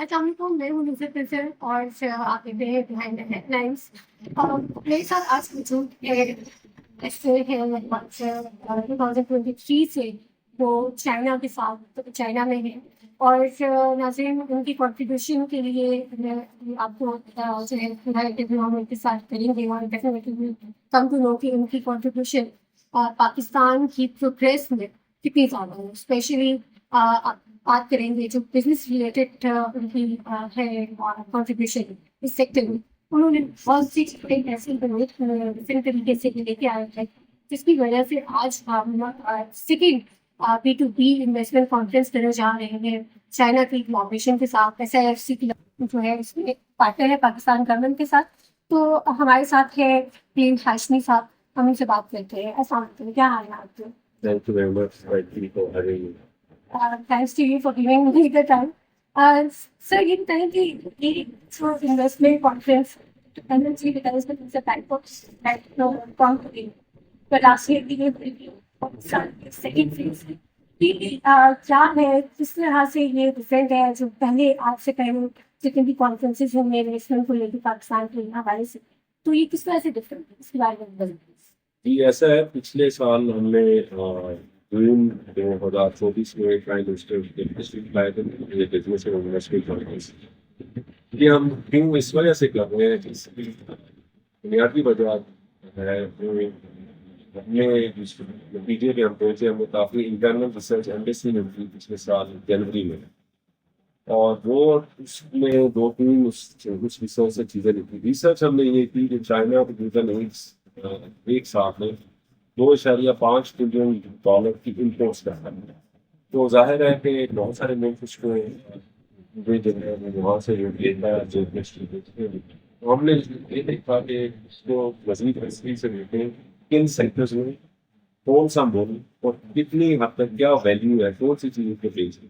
السلام علیکم، میں ہوں نظر پرسر اور آپ دیکھ رہے ہیں بہائنڈ دا ہیڈ لائنس۔ میرے ساتھ آج موجود ہے ایسے ہیں 2023 سے وہ چائنا کے ساتھ چائنا میں ہیں، اور ناظرین ان کی کنٹریبیوشن کے لیے میں آپ کو جو ہے ہم ان کے ساتھ کریں گے، اور ڈیفینیٹلی کم ٹو نو کہ ان کی کنٹریبیوشن پاکستان کی پروگریس میں کتنی زیادہ ہے، اسپیشلی بات کریں گے جو بزنس ریلیٹڈ ان کی ہے کنٹریبیوشن اس سیکٹر میں۔ انہوں نے بہت سی چیزیں ایسی ڈفرینٹ طریقے سے لے کے آئے ہیں جس کی وجہ سے آج ہم سیکنڈ B2B انویسٹمنٹ کانفرنس کرنے جا رہے ہیں چائنا کی کوآپریشن کے ساتھ۔ SIFC کی جو ہے اس میں ایک پارٹنر ہے پاکستان گورنمنٹ کے ساتھ، تو ہمارے ساتھ ہے پریم ہاشمی صاحب، ہم ان سے بات کرتے ہیں۔ السلام علیکم، کیا حال ہے آپ کے؟ Thank you very much. Thank you for having me. Thanks to you for giving me the time. Sir, یہ بتائیں کہ یہ جو انویسٹمنٹ کانفرنس ٹینڈنسی بتائیں سے بینک کام کریں پر لاسٹ ایئر کی سیکنڈ فیز کیا ہے، کس طرح سے یہ ڈفرینٹ ہے جو پہلے آپ سے پہلے جتنے بھی کانفرنسز ہوئے انویسٹمنٹ کو لے کے پاکستان کے حوالے سے، تو یہ کس طرح سے ڈفرینٹ ہے، اس کے بارے میں بتائیں۔ جی ایسا ہے، پچھلے سال ہم نے جون 2024 میں ایک بزنس انویسٹمنٹ کانفرنس یہ ہم کیوں اس وجہ سے کر رہے ہیں کہ اس کی بنیادی وجہ ہے اپنے نتیجے کے ہم پہنچے ہم کافی انٹرنل ریسرچ ایمبیسی میں ہوئی پچھلے سال جنوری میں، اور وہ اس میں دو تین کچھ ریسرچ سے چیزیں لکھی۔ ریسرچ ہم نے یہ کی کہ چائنا ایک ساتھ میں $2.5 ٹریلین کی امپورٹس کرتا ہے، تو ظاہر ہے کہ بہت سارے ملک اس کو وہاں سے لیتا ہے جو ہم نے یہ دیکھا کہ اس کو مزید تفصیل سے دیکھیں کن سیکٹرز میں کون سا ملک اور کتنی حد تک کیا ویلیو ہے کون سی چیزوں کے پیچھے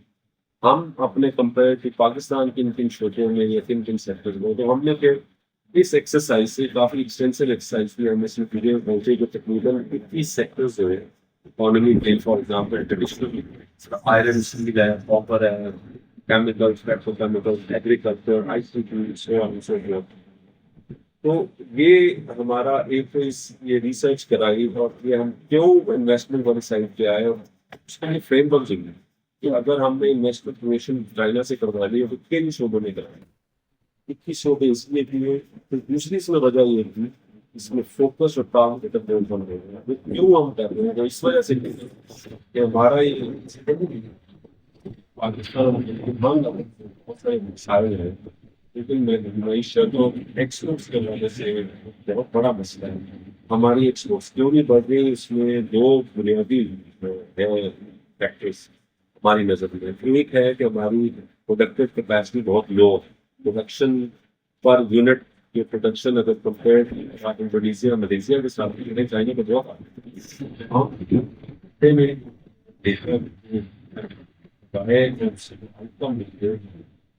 ہم اپنے کمپیئر پاکستان کے کن شعبوں میں یا کن سیکٹرز میں۔ تو ہم نے پھر اس ایکسرسائز سے کافی ایکسٹینسو ایکسرسائز کی، ہم اس میں ویڈیو پہنچے جو تقریباً 21 سیکٹرز جو ہے اکانومی میں، for example traditional iron steel ہے، کاپر ہے، chemicals, petrochemicals, agriculture, ICT، so on so forth. تو یہ ہمارا ایک یہ ریسرچ کرائی اور یہ ہم کیوں انویسٹمنٹ والی سائڈ پہ آئے، اور اس کا فریم ورک چاہیے کہ اگر ہم نے انویسٹمنٹ پروموشن چائنا سے کروا لی تو کن شعبوں میں کرائیں۔ 21 شعبے اس لیے کیے، پھر دوسری اس میں وجہ یہ تھی اس میں فوکس اور ٹارگیٹ بن رہے ہیں۔ کیوں ہم کر رہے ہیں اس وجہ سے کہ ہمارا یہ پاکستان بہت سارے مسائل ہیں، لیکن معیشت اور ایکسپورٹس کے وجہ سے بہت بڑا مسئلہ ہے۔ ہماری ایکسپورٹس کیوں نہیں بڑھ رہی، اس میں دو بنیادی فیکٹرس ہماری نظر میں۔ ایک ہے کہ ہماری پروڈکٹیو کیپیسٹی بہت لو ہے، پروڈکشن پر یونٹ کی پروڈکشن اگر کمپیئر انڈونیشیا ملیشیا کے ساتھ چائنا کا بہت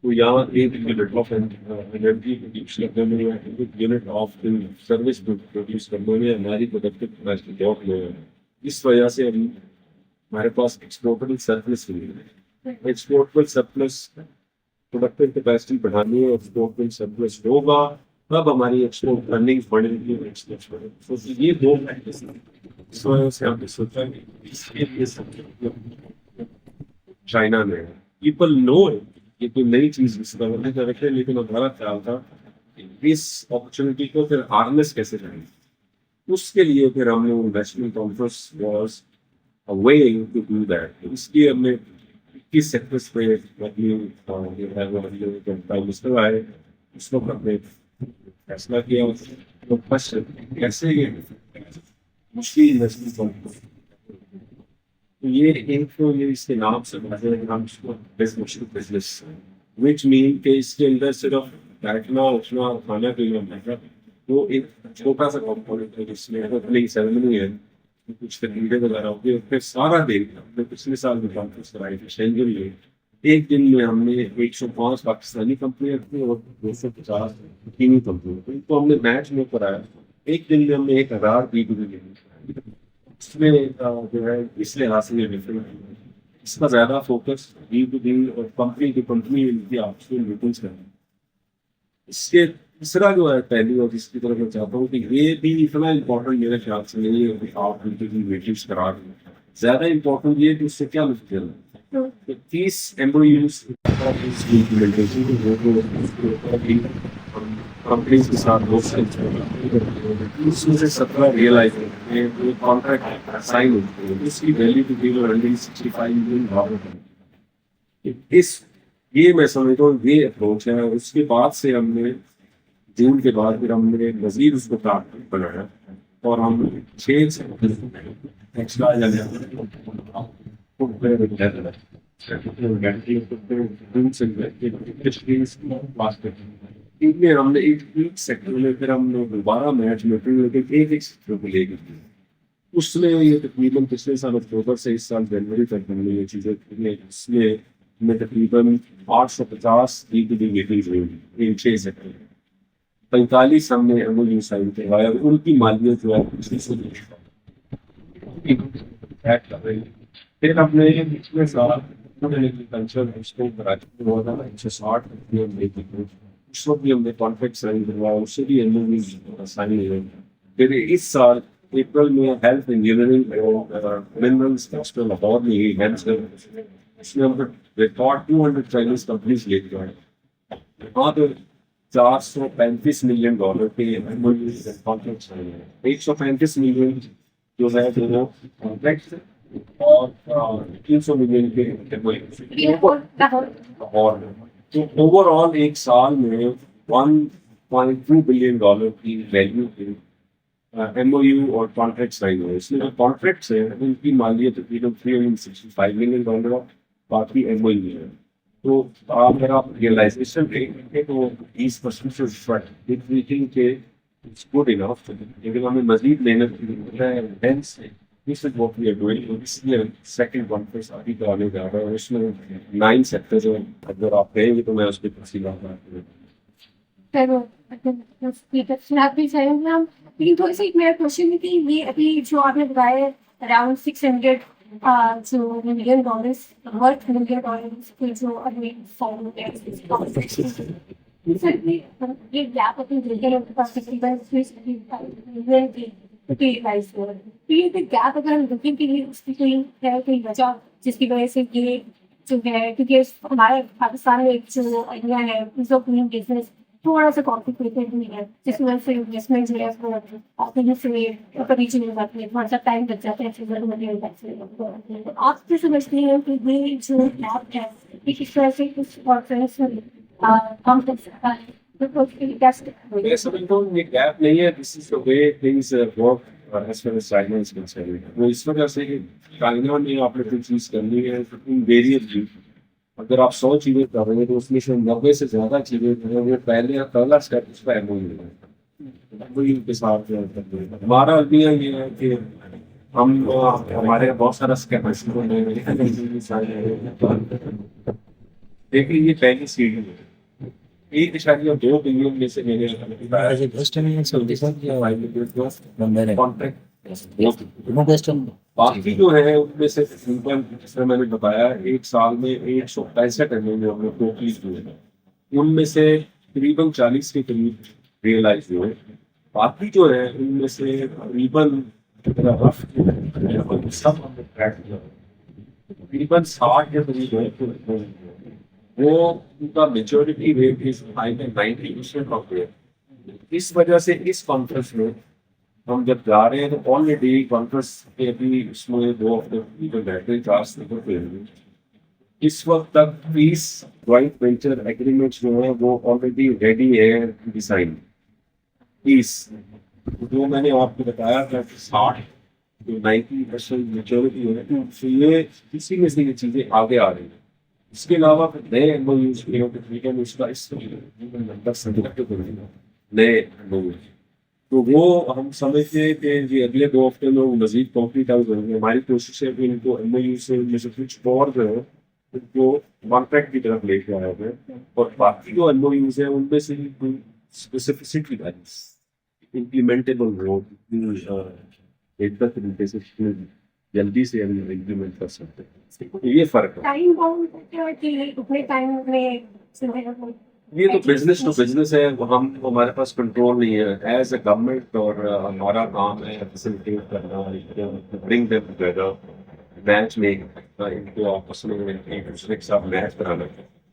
تو یہاں ایک یونٹ آف انرجی پروڈیوس کرنے میں، ایک یونٹ آف سروس پروڈیوس کرنے میں ہماری پروڈکٹیو کیپیسٹی بہت لو ہے۔ اس وجہ سے ہمارے پاس ایکسپورٹیبل سرپلس نہیں ہے۔ ایکسپورٹیبل سرپلس پروڈکٹیو کیپیسٹی بڑھانی ہے، ایکسپورٹیبل سرپلس ہوگا تب ہماری ایکسپورٹ ارننگ بڑھے گی، ایکسپورٹ بڑھے گی۔ تو یہ دو فیکٹرس ہیں، اس وجہ سے ہم نے سوچا کہ اس کے لیے چائنا میں پیپل نو یہ کوئی نئی چیز اس کا کرنے کا رکھے، لیکن ہمارا خیال تھا کہ اس اپرچونیٹی کو پھر ہارنس کیسے کریں۔ اس کے لیے پھر ہم نے investment conference was a way to do that۔ اس لیے ہم نے 21 سیکٹرس پہ پرائم منسٹر آئے، اس وقت ہم نے فیصلہ کیا کیسے یہ مشکل انویسٹمنٹ کانفرنس، یہ ایک تو یہ اس کے نام سے ہم اس کو بزنس وچ مین کہ اس کے اندر صرف بیٹھنا اٹھنا کھانا پینا وہ ایک چھوٹا سا کمپوننٹ ہے، جس میں اوپننگ سیریمنی ہے، کچھ تقریریں وغیرہ ہوگی، اور پھر سارا دن ہم نے پچھلے سال میں کانفرنس کرائی تھی شینگن میں۔ ایک دن میں ہم نے 105 پاکستانی کمپنیاں تھیں اور 250 چینی کمپنیاں تھیں، تو ہم نے میچ میں کرایا۔ ایک دن میں ہم نے 1000 B2B اس میں جو ہے اس لحاظ سے ڈفرینٹ اس کا زیادہ فوکس B2B اور کمپنی ٹو کمپنی کی آپس میں میٹنگس کرنا ہے. اس کے تیسرا جو ہے پہلو اور جس کی طرف میں چاہتا ہوں کہ یہ بھی اتنا امپورٹنٹ میرے خیال سے نہیں ہے کہ آپ B2B میٹنگس کرا رہے ہیں. زیادہ امپورٹنٹ یہ ہے کہ اس سے کیا مطلب ہے 30 MOUs کمپنیز کے ساتھ اس میں سے 17 ریئلائز کانٹریکٹ سائن ہوتے ہیں. اس کی ویلیو ٹو ڈیل $165 ملین. اس یہ میں سمجھتا ہوں یہ اپروچ ہے. اس کے بعد سے ہم نے جون کے بعد پھر ہم نے مزید اس کو ٹارگیٹ بنایا اور ہم 6 ایکسٹرا ہم نے ایک سیکٹر میں پھر ہم نے دوبارہ میچ میٹنگ لے کے ایک سیکٹر کو لے کے کی. اس میں یہ تقریباً پچھلے سال اکتوبر سے اس سال جنوری تک ہم نے یہ چیزیں اس میں ہمیں تقریباً 850 B2B میٹنگز ہوئی ان 6 سیکٹر میں. 45 ہم نے MOU سائن کروایا. ان کی مالیت جو ہے اسی سے پھر ہم نے پچھلے سال ایگریکلچر کراچی میں ہوا تھا 160 اس وقت بھی ہم نے کانٹریکٹ سائن کروایا. اس سے بھی MOU سائن ہوئے. پھر اس سال اپریل میں ہیلتھ انجینئرنگ اور منرلس ایکسپو لاہور میں ہوئی ہیلتھ اس میں ہم ریکارڈ 200 چائنیز کمپنیز لے کے آئے. وہاں پہ $435 ملین کے کانٹریکٹ سائن ہوئے. 135 ملین جو ہے وہ کانٹریکٹ اور 300 ملین کے اور اوور آل ایک سال میں $1.2 بلین کی ویلیو کے MOU اور کانٹریکٹ سائن ہوئے. اس میں جو کانٹریکٹس ہیں ان کی مالیت تقریباً $365 ملین باقی MOU ہے. تو اگر آپ ریئلائزیشن دیکھیں تو 20% سے اوپر کے گڈ انف. لیکن ہمیں مزید محنت کی ضرورت ہے. Hence this is what we are doing. اس لیے سیکنڈ کانفرنس ابھی کرانے جا رہا ہے. اس میں 9 سیکٹرز ہیں. اگر آپ کہیں گے تو میں اس کی تفصیلات بات کروں. تھوڑی سی میرا کوشچن ہے کہ یہ ابھی جو آپ نے بتایا around $600 million worth million dollars کے جو ابھی فارم یہ گیپ اپنی جگہ کے پاس تقریباً یہ گیپ اگر ہم دیکھیں کہ اس کی کوئی ہے کوئی وجہ جس کی وجہ سے یہ جو ہے کیونکہ ہمارے پاکستان میں ایک جو ایریا ہے بزنس تھوڑا سا کمپلیکیٹڈ بھی ہے جس میں سے انویسٹمنٹ جو ہے وہ کبھی چلے جاتی ہے. تھوڑا سا ٹائم لگ جاتا ہے. آپ سے سمجھتے ہیں کہ یہ جو گیپ ہے یہ کس طرح سے اس کانفرنس میں کم کر سکتا ہے. میں سمجھتا ہوں یہ گیپ نہیں ہے. This is the way things work as far as China is concerned. وہ اس وجہ سے کہ چائنا میں آپ نے کوئی چیز کرنی ہے تو ان ویریبل اگر آپ 100 چیزیں کر رہے ہیں تو اس میں سے 90 سے زیادہ چیزیں جو ہیں وہ پہلا اسٹیپ اس کا MOU ہے. کے ساتھ ہمارا المیہ یہ ہے کہ ہم ہمارے بہت سارا دیکھیں یہ پہلی سیڑھی ہے. 1.2 بلین میں سے میرے باقی جو ہے ان میں سے جس طرح میں نے بتایا ایک سال میں 165 MOU ہم نے ٹوٹلی ہوئے ہیں. ان میں سے تقریباً 40 کے قریب ریئلائز ہوئے. باقی جو ہے ان میں سے تقریباً سب ہم نے ٹریک کیا تقریباً 60 کے قریب ہے. وہ ان کا maturity rate is 90% of rate. اس وجہ سے اس کانفرنس میں ہم جب جا رہے ہیں تو آلریڈی کانفرنس کے بھی اس میں 2 ہفتے بیٹھے 4 اسپیکر پہ اس وقت تک 30 جوائنٹ وینچر ایگریمنٹس جو ہیں وہ آلریڈی ریڈی ہے ڈیزائن. 30 جو میں نے آپ کو بتایا تھا کہ 60-90% میچورٹی ہو رہی ہے. یہ اسی میں سے یہ چیزیں آگے آ رہی ہیں. اس کے علاوہ نئے MOUs اس کا نئے MOUs تو وہ ہم سمجھتے ہیں کہ یہ اگلے 2 ہفتے میں مزید کمپلیٹ آؤٹ کریں گے. ہماری کوشش ہے کہ ان کو MOU سے میں سے کچھ اور جو ہے ان کو کانٹریکٹ کی طرف لے کے آیا ہے. اور باقی جو MOUs ہیں ان میں سے کوئی اسپیسیفسٹی امپلیمنٹیبل ہو ایک طریقے سے جلدی سے ہم امپلیمنٹ کر سکتے ہیں. یہ فرق ہے. ٹائم باؤنڈ کہ اتنے ٹائم میں یہ تو بزنس ٹو بزنس ہے, ہمارے پاس کنٹرول نہیں ہے ایز اے گورنمنٹ, اور ہمارا کام ہے فیسلٹیٹ کرنا, bring them together, match make, ان کو آپس میں ایک دوسرے کے ساتھ میچ کرانا.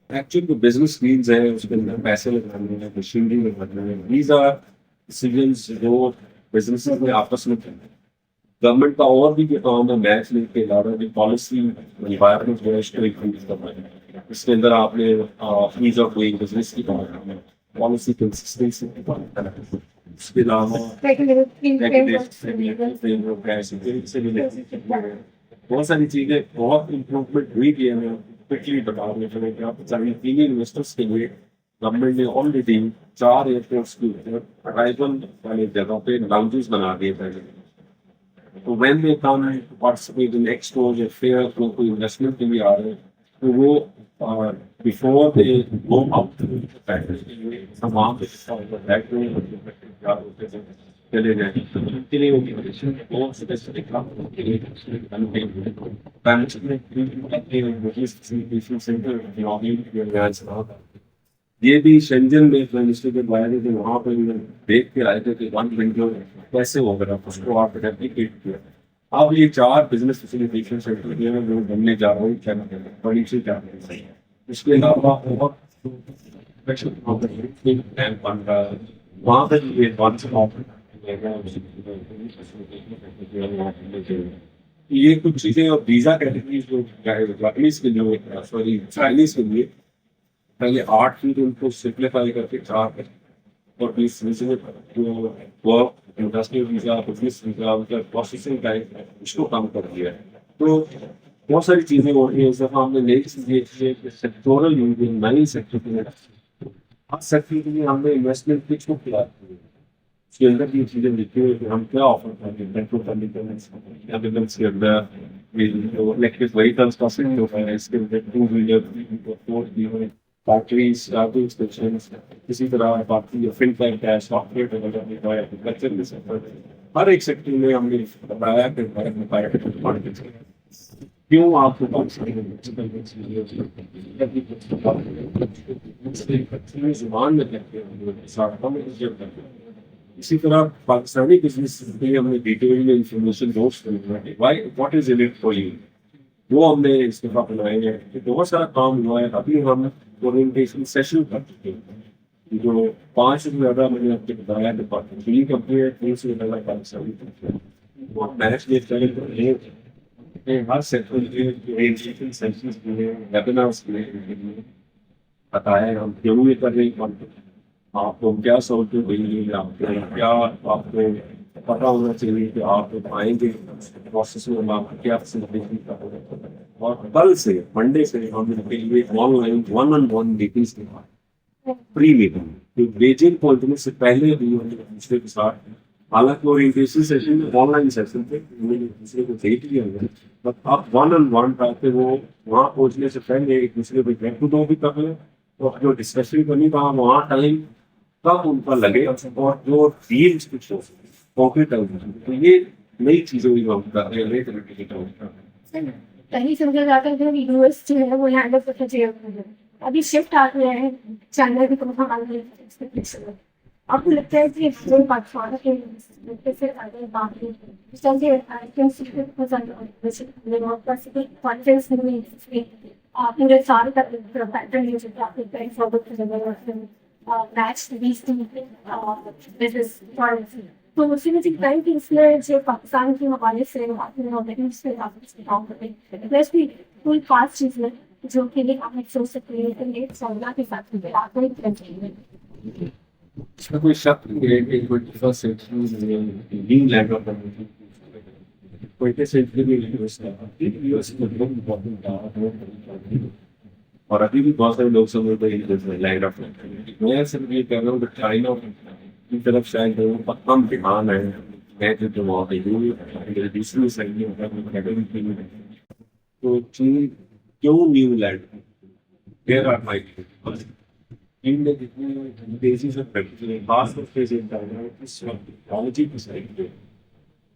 ایکچولی جو بزنس نیڈز ہیں اس کے اندر پیسے لگانے ہیں, مشینری لگانے ہیں, دیز آر ڈیسیجنس جو بزنس میں آپس میں کرنا ہے. گورنمنٹ کا اور بھی جو کام ہے میچ لے کے علاوہ جو پالیسی انوائرمنٹ جو ہے اس کو انکریز کرنا ہے. اس کے اندر آپ نے ایز آف ڈوئنگ بزنس کی بات کرنا ہے, پالیسی کنسسٹنسی کی بات کرنا ہے, اس کے علاوہ بہت ساری چیزیں بہت امپروومنٹ ہوئی بھی ہے. کوئکلی بتا دیں چلیں کہ آپ چاہیے انویسٹرس کے لیے گورنمنٹ نے آلریڈی 4 ایئرپورٹس کے اوپر ارائیول والے جگہ پہ لاؤنجز بنا دیے پہلے. تو when they come participate in expos یا فیئر کو کوئی انویسٹمنٹ کے لیے آ رہے ہیں تو وہ بفور دے گو آؤٹ تمام چلے جائیں ان کے لیے بہت اسپیسیفک یہ بھی شنجن میں منسٹر کے باہر تھے, وہاں پہ دیکھ کے آئے تھے کہ 1 ونڈو کیسے ہوگا, اس کو آپ نے ریپلیکیٹ کیا. اب یہ 4 بزنس فیسیلیٹیشن سینٹر جو ہے وہ بننے جا رہے ہیں بڑی سے جا رہے ہیں. اس کے علاوہ بہت بن رہا ہے وہاں پہ یہ کچھ چیزیں اور ویزا کیٹیگریز جو جاپانیز کے لیے سوری چائنیز کے لیے پہلے 8 فیٹ ان کو سمپلیفائی کر کے 4 کر, اور جو work industrial visa business visa processing time اس کو کم کر دیا ہے. تو بہت ساری چیزیں ہو رہی ہیں. اس دفعہ ہم نے نئی چیز دیکھی ہے کہ سیکٹورل یونین نئی سیکٹر کے لیے ہر سیکٹر کے لیے ہم نے انویسٹمنٹ پچ کو کیا ہے. اس کے اندر یہ چیزیں لکھی ہوئی کہ ہم کیا آفر کریں گے پیٹرول کے اندر الیکٹرک وہیکلس کا سیکٹر ہے, اس کے اندر 2 wheeler 4 wheeler factories charging stations, اسی طرح باقی فن ٹیک ہے, سافٹ ویئر ڈیولپمنٹ ہے, ایگریکلچر کے سیکٹر ہے. ہر ایک سیکٹر میں ہم نے بتایا کہ کیوں آپ کو زبان میں کہتے ہیں. اسی طرح پاکستانی بزنس میں ہم نے ڈیٹیل میں انفارمیشن دوست what is in it for you وہ ہم نے اس دفعہ بنائے ہیں. بہت سارا کام ہوا ہے. ابھی ہم اورینٹیشن سیشن کر چکے ہیں جو 5 سے زیادہ میں نے آپ کو بتایا کہ پاکستانی کمپنی ہے 3 سے زیادہ پاکستانی میچ دیکھ رہے ہیں. ہر سیکٹر کے اورینٹیشن سیشنز کے ویبینارس کے بتایا ہم کیوں یہ کر رہے ہیں, آپ کو کیا سہولتیں دیں گے, آپ کو کیا آپ کو پتہ ہونا چاہیے کہ آپ آئیں گے پروسیس میں آپ کو کیا فیسلٹی کا ہوگا. اور کل سے منڈے سے ہم نے آن لائن 1-on-1 میٹنگس کے بعد پری میٹنگ بیجنگ پہنچنے سے پہلے بھی ہم نے دوسرے کے ساتھ, حالانکہ اورینٹیشن سیشن میں آن لائن سیشن تھے, ہم نے دوسرے کو دیکھ لیا ہے, بٹ آپ 1-on-1 تاکہ وہ وہاں پہنچنے سے پہلے ایک دوسرے کو گیٹ ٹو نو بھی کر لیں, اور جو ڈسکشن کرنی تھا وہاں ٹائم کب ان کا لگے اور جو ڈیلس کچھ ہو پاکٹ ہو. تو یہ نئی چیزیں بھی ہم کر رہے ہیں, نئی طریقے کی کام کر رہے ہیں. کہیں سمجھا جاتا ہے کہ یوز جو ہے وہ ہینڈل کرنا چاہیے. ابھی شفٹ آ گیا ہے چائنا کی طرف ہمارے آپ کو لگتا ہے کہ پاکستان کے سے آگے بات چلتے کانفیڈینس نہیں پورے سال کا پیٹرن ہے جو آپ بینک فارورڈ میچ بزنس تو اسی میں دکھتا ہے کہ اس میں جو پاکستان کے حوالے سے کام کرتے ہیں پلس بھی کوئی خاص چیز ہے جو کہ آپ سوچ سکتے ہیں سونا کے ساتھ اس میں کوئی شک نہیں اور ابھی بھی بہت سارے لوگ سمجھتے ہیں لینڈ آف میں صرف یہ کہہ رہا ہوں کہ چائنا کی طرف شاید کم ڈیمانڈ ہے. میں جو وہاں پہ دوسری صحیح ہوگا تو چین کیوں new land there are might چین نے جتنی تیزی سے خاص طور پہ ٹیکنالوجی کی سائڈ پہ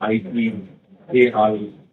IT AI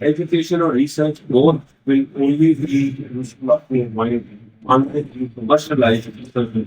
education or research both will only be useful in mind until you commercialize research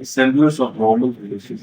semblance of normal relations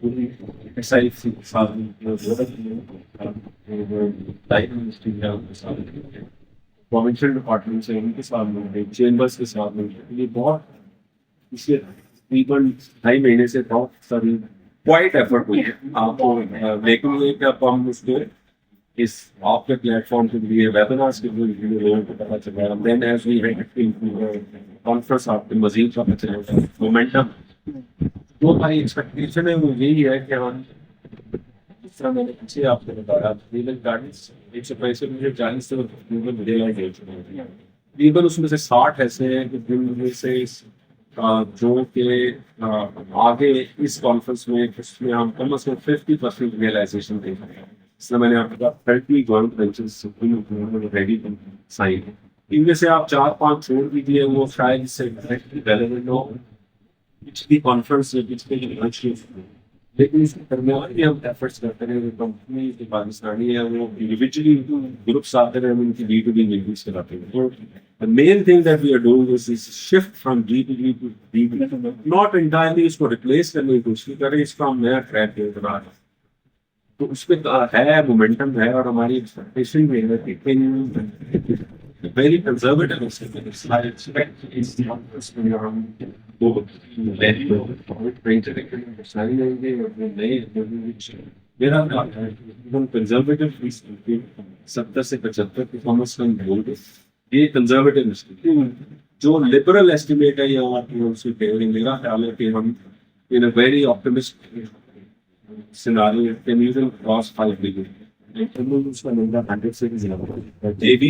پوری ایکسائز کے ساتھ لائف منسٹری ہے ان کے ساتھ پروونشل ڈپارٹمنٹ سے ان کے ساتھ مل رہے چیمبرس کے ساتھ مل رہے. یہ بہت اس سے تقریباً 2.5 مہینے سے بہت ساری کوائٹ ایفرٹ ہوئی ہے آپ کو لیکن یہ کہ اب ہم اس کو اس آپ کے پلیٹ فارم کے لیے ویبینارس کے لیے لوگوں کو پتہ چل رہا ہے. دین ایز وی کانفرنس آپ کے مزید پتہ چلے گا مومنٹم. جو ہماری ایکسپیکٹیشن ہے وہ یہی ہے کہ ہم جس طرح میں نے پیچھے آپ کو بتایا تقریباً 165 سے تقریباً اس میں سے 60 ایسے ہیں کہ جن میں سے جو کہ آگے اس کانفرنس میں اس میں ہم کم از کم 50% ریئلائزیشن دیکھ رہے ہیں. اس طرح میں نے آپ کو 30 گورنمنٹ بینچز ریڈی سائن ہے. ان میں سے آپ 4-5 چھوڑ دیجیے وہ شاید اس سے ریلیونٹ ہو پچھلی کانفرنس سے پچھلے لیکن اس کے درمیان بھی ہم ایفرٹس کرتے ہیں. جو کمپنی جو پاکستانی ہے وہ انڈیویجلی گروپس آتے ہیں ہم ان کی B2B میٹنگس کراتے ہیں. تو the main thing that we are doing is shift from B2B to B2B. not entirely اس کو ریپلیس کرنے کی کوشش کریں, اس کا ہم نیا ٹریک دے بنا رہے ہیں. تو اس پہ ہے مومنٹم ہے اور ہماری ایکسپیکٹیشن بھی ہے کہ ویری کنزرویٹو میرا کنزرویٹو 70 سے 75 پرفارمنس کا بول دے. یہ کنزرویٹو جو لبرل ایسٹیمیٹ ہے یا اس کی فیورنگ میرا خیال ہے کہ ہم in a very optimist scenario can even cross 5 billion. اس کا نمبر 100 سے بھی زیادہ ہے. یہ بھی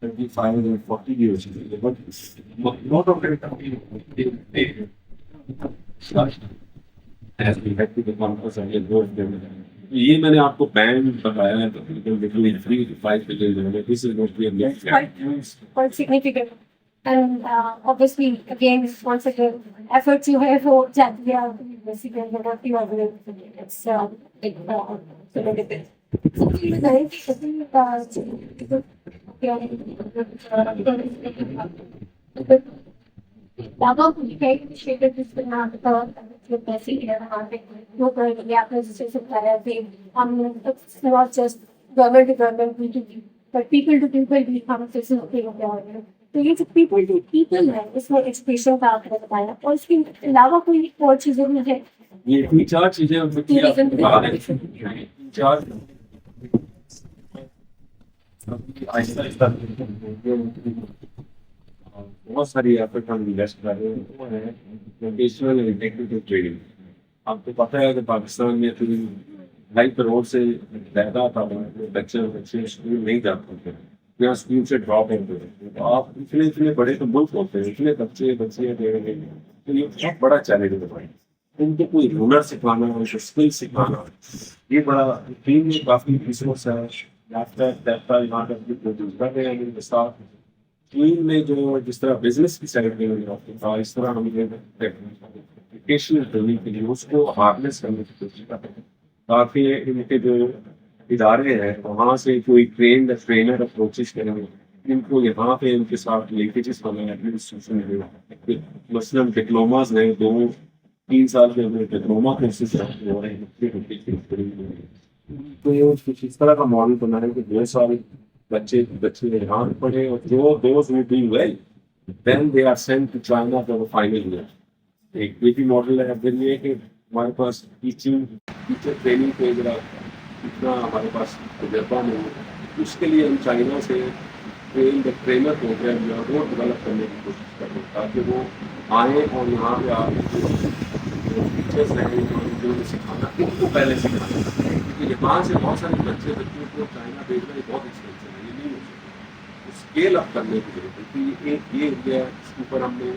35 or 40 years but not of it as we had to the conference and go یہ میں نے آپ کو بینڈ بتایا ہے between 3 to 5 billion. This is not really quite significant. And obviously, again, once again, efforts you have for that we are basically what you are doing. It's it's not just government to government B2B, but people to people conversation. تو یہ جو people to people ہے اس میں education کا آپ نے بتایا اور اس کے علاوہ کوئی اور چیزیں بھی ہیں. یہ 4 چیزیں بہت ساری ایفرٹ ہم انویسٹ کر رہے ہیں. وہ ہے ووکیشنل اینڈ ٹیکنیکل ٹریننگ. آپ کو پتہ ہے کہ پاکستان میں 2.5 کروڑ سے زیادہ بچے اسکول نہیں جا پاتے یا اسکول سے ڈراپ ہوتے ہیں. تو آپ اتنے بڑے تو ملک ہوتے ہیں, اتنے بچے دے رہے ہیں, تو یہ بہت بڑا چیلنج ہے. ان کو کوئی ہنر سکھانا ان کو اسکل سکھانا یہ بڑا ٹیم میں کافی ریسورس ہے. ٹیم میں جو جس طرح بزنس کی سائڈ میں اس طرح ہم ایجوکیشنل ٹریننگ کے لیے اس کو ہارنیس کرنے کی کوشش کرتے ہیں تاکہ ان کے جو ادارے ہیں وہاں سے کوئی ٹرینر اپروچز کریں ان کو یہاں پہ ان کے ساتھ لنکیجز بنائیں. انسٹیٹیوشن مثلاً ڈپلوماز ہیں 2-3 سال کے اندر ڈپلوما کورسز ہو رہے ہیں. تو یہ اس طرح کا ماڈل بنا ہے کہ 2 سال بچے یہاں پڑھے اور جو those who do well then they are sent to China for the final year. ایک بھی ماڈل ہے پھر یہ کہ ہمارے پاس ٹیچر ٹریننگ پہ ذرا اتنا ہمارے پاس تجربہ نہیں ہے. اس کے لیے ہم چائنا سے ٹرینر پروگرام جو ہے وہ ڈیولپ کرنے کی کوشش کر رہے ہیں تاکہ وہ آئیں اور یہاں پہ آ کے جو ٹیچرس ہیں جو سکھانا ان کو پہلے سکھانا. کیونکہ یہاں سے بہت سارے بچوں کو چائنا بھیجنا یہ بہت ایکسپینسو ہے. یہ نہیں ہو سکتا. اسکیل اپ کرنے کی ضرورت ہے. ایک یہ ایریا ہے اس کے اوپر ہم نے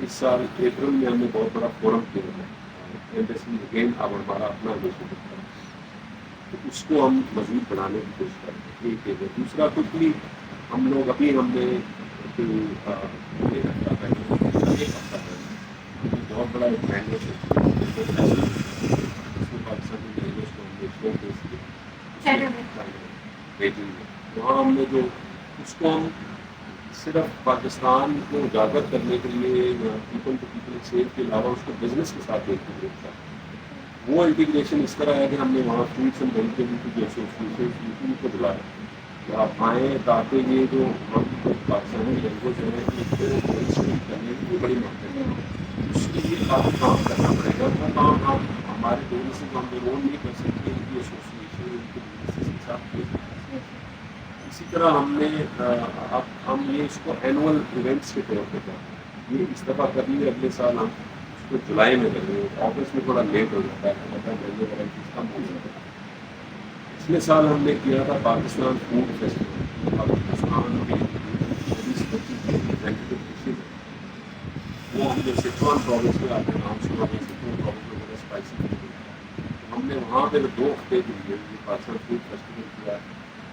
اس سال اپریل میں ہم نے بہت بڑا فورم کیا ہے. اگین اب ہمارا اپنا اس کو ہم مزید بڑھانے کی کوشش کرتے ہیں. ایک ہے. دوسرا کوئکلی ہم لوگ ابھی ہم نے بہت بڑا ایک وہاں ہم نے جو اس کو ہم صرف پاکستان کو اجاگر کرنے کے لیے یا پیپل ٹو پیپل ایکسچینج کے علاوہ اس کو بزنس کے ساتھ انٹیگریٹ کرنا. وہ انٹیگریشن اس طرح ہے کہ ہم نے وہاں فروٹس اینڈ ویجیٹیبل کی جو ایسوسیشن کو بلایا کہ آپ آئیں تاکہ یہ جو ہم پاکستانی لینگویج ہے اس کو اسٹڈی کرنے کی بڑی مانگ ہے. اس کے لیے کافی کام کرنا پڑے گا. وہ کام ہم ہمارے دونوں سے ہم رول نہیں کر سکتے ان کی ایسوسیشن ان کے بزنس کے ساتھ. اسی طرح ہم نے اب ہم یہ اس کو اینول ایونٹس کے طور پہ کریں. یہ اس دفعہ کر لیے اگلے سال ہم اس کو جولائی میں کریں گے. آگست میں تھوڑا لیٹ ہو جاتا ہے مہینے ورائٹیز کم ہو جاتا ہے. پچھلے سال ہم نے کیا تھا پاکستان فوڈ فیسٹیول. پاکستان کے ریپرزینٹیو ڈشز وہ ہم جو سچوان پروونس میں آتے ہیں نام سنا ہے سچوان پروونس میں بڑا اسپائسی فوڈ. ہم نے وہاں پہ 2 ہفتے کے لیے پاکستان فوڈ فیسٹیول کیا.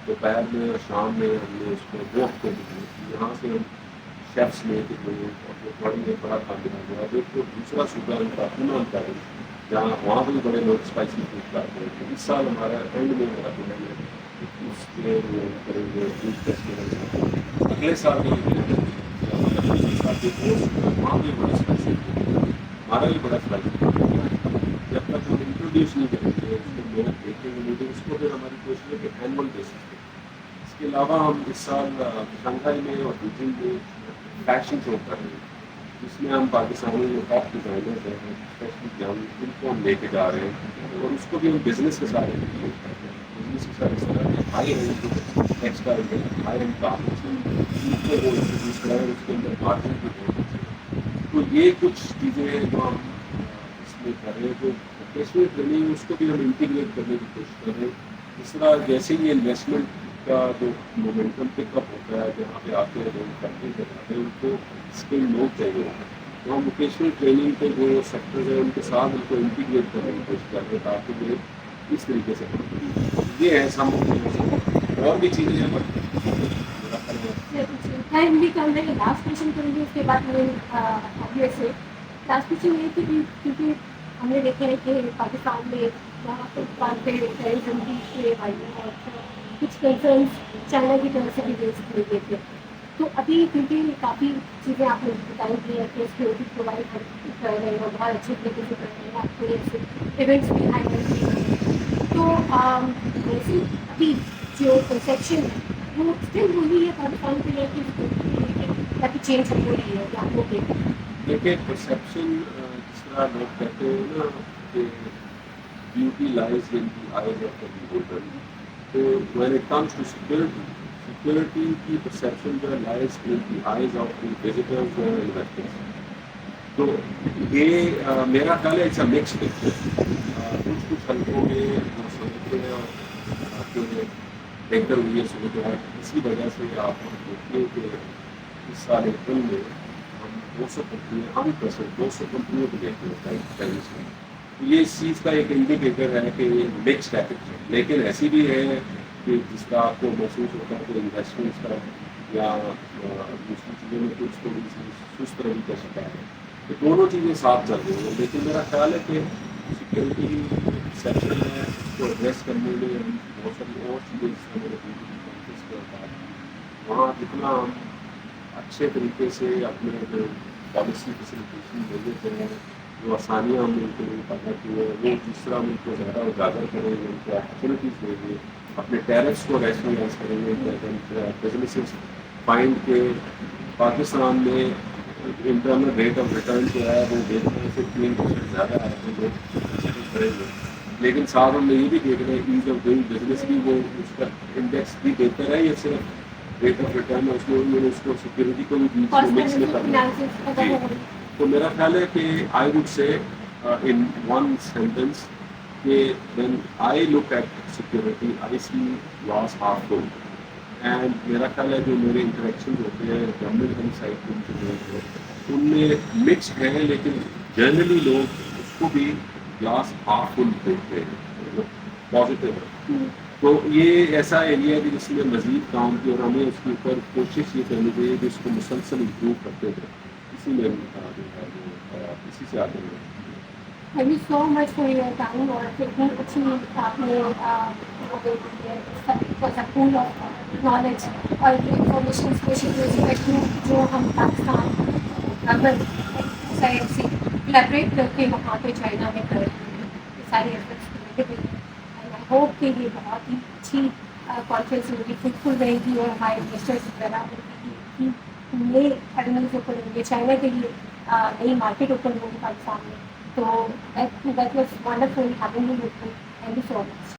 دوپہر میں اور شام میں ہم نے اس کو 2 ہفتے کے لیے یہاں سے ہم شیفس لے کے گئے اور وہ بڑی ایک بڑا کام بنا ہوا. اب ایک تو دوسرا صوبہ ان کا پونا کا ہے جہاں وہاں بھی بڑے لوگ اسپائسی فوڈ کھاتے ہیں. اس سال ہمارا اینڈ میں ہو رہا ہے اس کے کریں گے فوڈ فیسٹیول. اگلے سال میں وہاں بھی بڑا اسپائسی فوڈ ہمارا بھی بڑا اسپائسی فوڈ. جب تک ہم انٹروڈیوس نہیں کریں گے اس کو لوگ دیکھیں گے نہیں تو اس کو پھر ہماری کوشش ہے کہ اینول بیسس پہ. اس کے علاوہ ہم اس سال شنگھائی میں اور بیجنگ میں فیشن شو کر رہے ہیں جس میں ہم پاکستانی جو ٹاپ ڈیزائنرز ہیں اسپیشلی کہ ہم ان کو ہم لے کے جا رہے ہیں اور اس کو بھی ہم بزنس کے ساتھ انٹیگریٹ کر رہے ہیں. بزنس کے ساتھ اس طرح کے ہائی اینڈ ٹیکسٹائل ہے ہائی اینڈ کام ان کو وہ انٹروڈیوس کریں اس کے اندر مارجن بھی بہت اچھے. تو یہ کچھ چیزیں ہیں جو ہم اس میں کر رہے ہیں. تو ووکیشنل ٹریننگ اس کو بھی ہم انٹیگریٹ کرنے کی کوشش کر رہے ہیں. اس طرح جیسے یہ انویسٹمنٹ کا جو مومنٹم پک اپ ہوتا ہے جہاں پہ آتے ہیں لوگ فیکٹری بناتے ہیں ان کو اسکل لوگ چاہیے ہوتے ہیں. تو ہم ووکیشنل ٹریننگ کے جو سیکٹرز ہیں ان کے ساتھ ان کو انٹیگریٹ کرنے کی کوشش کر رہے ہیں تاکہ یہ اس طریقے سے یہ ہے سم اور بھی چیزیں ہیں بٹ ٹائم بھی کم ہے. لاسٹ کوشچن کریں گے اس کے بعد میں سے لاسٹ کوشچن یہ تھی کیونکہ ہم نے دیکھا ہے کہ پاکستان میں وہاں پہ ٹیررزم کے اور کچھ کنسرنس چائنا کی طرف سے بھی ریز کیے گئے تھے. تو ابھی کیونکہ کافی چیزیں آپ نے بتائی دی ہے کہ سیکورٹی پرووائڈ کر رہے ہیں اور بہت اچھے طریقے سے کر رہے ہیں. آپ کو ایسے ایونٹس بھی ہائیلائٹ کیے ہیں. تو ویسے ابھی جو پرسیپشن ہے وہ اسٹل وہی ہے پاکستان کے لیے کہ چینج ہو رہی ہے آپ کو دیکھیں پرسیپشن جس طرح لوگ کہتے ہیں نا کہ beauty lies in the eyes of the beholder. تو when it comes to security کی پرسیپشن جو ہے lies in the eyes of the visitors اور انویسٹرز. تو یہ میرا خیال ہے اٹس اے مکس پکچر. کچھ حلقوں میں جو سمجھتے ہیں اور کہ بہتر ہوئی ہے صورتحال اسی وجہ سے آپ دیکھیے کہ اس سال اپریل میں ہم 200 کمپنیوں کو دیکھتے ہیں پیرس میں. یہ اس چیز کا ایک انڈیکیٹر ہے کہ مکسڈ ہے پکچر. لیکن ایسی بھی ہے کہ جس کا آپ کو محسوس ہوتا ہے کہ انویسٹمنٹس کا یا دوسری چیزوں میں کچھ تھوڑی سی سست روی کا شکار ہے. تو دونوں چیزیں ساتھ چل رہی ہیں. لیکن میرا خیال ہے کہ سیکورٹی سیکشن ہے اس کو ایڈریس کرنے میں بہت ساری اور چیزیں جس میں میرے وہاں جتنا ہم اچھے طریقے سے اپنے جو پالیسی فیسیلیٹیشن دے دیتے ہیں جو آسانیاں ہم ان کو پیدا کی ہے وہ جس طرح ہم ان کو زیادہ اجاگر کریں گے ان کو اپرچونیٹیز دیں گے اپنے ٹیرفس کو ریشنلائز کریں گے. بزنسز فائنڈ کے پاکستان میں انٹرنل ریٹ آف ریٹرن جو ہے وہ دیکھنے سے 3% زیادہ ہے تو لوگ کریں گے. لیکن ساتھ ہم نے یہ بھی دیکھ رہے ہیں ایز آف ڈوئنگ بزنس بھی وہ اس کا انڈیکس بھی بہتر ہے یا صرف ریٹ آف ریٹرن ہے اس میں اس کو سیکورٹی کو بھی بیچ میں مکس میں کرنا ہے. تو میرا خیال ہے کہ I would say in one sentence کہ when I look at security I see glass half full. And میرا خیال ہے جو میرے انٹریکشن ہوتے ہیں گورنمنٹ کی سائڈ پہ ان میں مکس ہیں لیکن جنرلی لوگ اس کو بھی گلاس ہاف فل دیکھتے ہیں پازیٹیو. تو یہ ایسا ایریا ہے جس میں مزید کام کی اور ہمیں اس کے اوپر کوشش یہ کرنی چاہیے کہ اس کو مسلسل امپروو کرتے تھے. اسی میں اسی سے آگے Thank you so much for your time اور اتنی اچھی آپ نے پول آف نالج اور انفارمیشن اسپیشلی جو ہم پاکستان اگر سے کلیبریٹ کر کے وہاں پہ چائنا میں کر سارے ایفرٹس آئی ہوپ کہ یہ بہت ہی اچھی کانفرنس ہوگی فروٹفل رہے گی اور ہمارے انویسٹرس وغیرہ نئے ایونیوز اوپن ہوں گے چائنا کے لیے نئی مارکیٹ اوپن ہوگی پاکستان میں تو that was wonderful having you with me thank you so much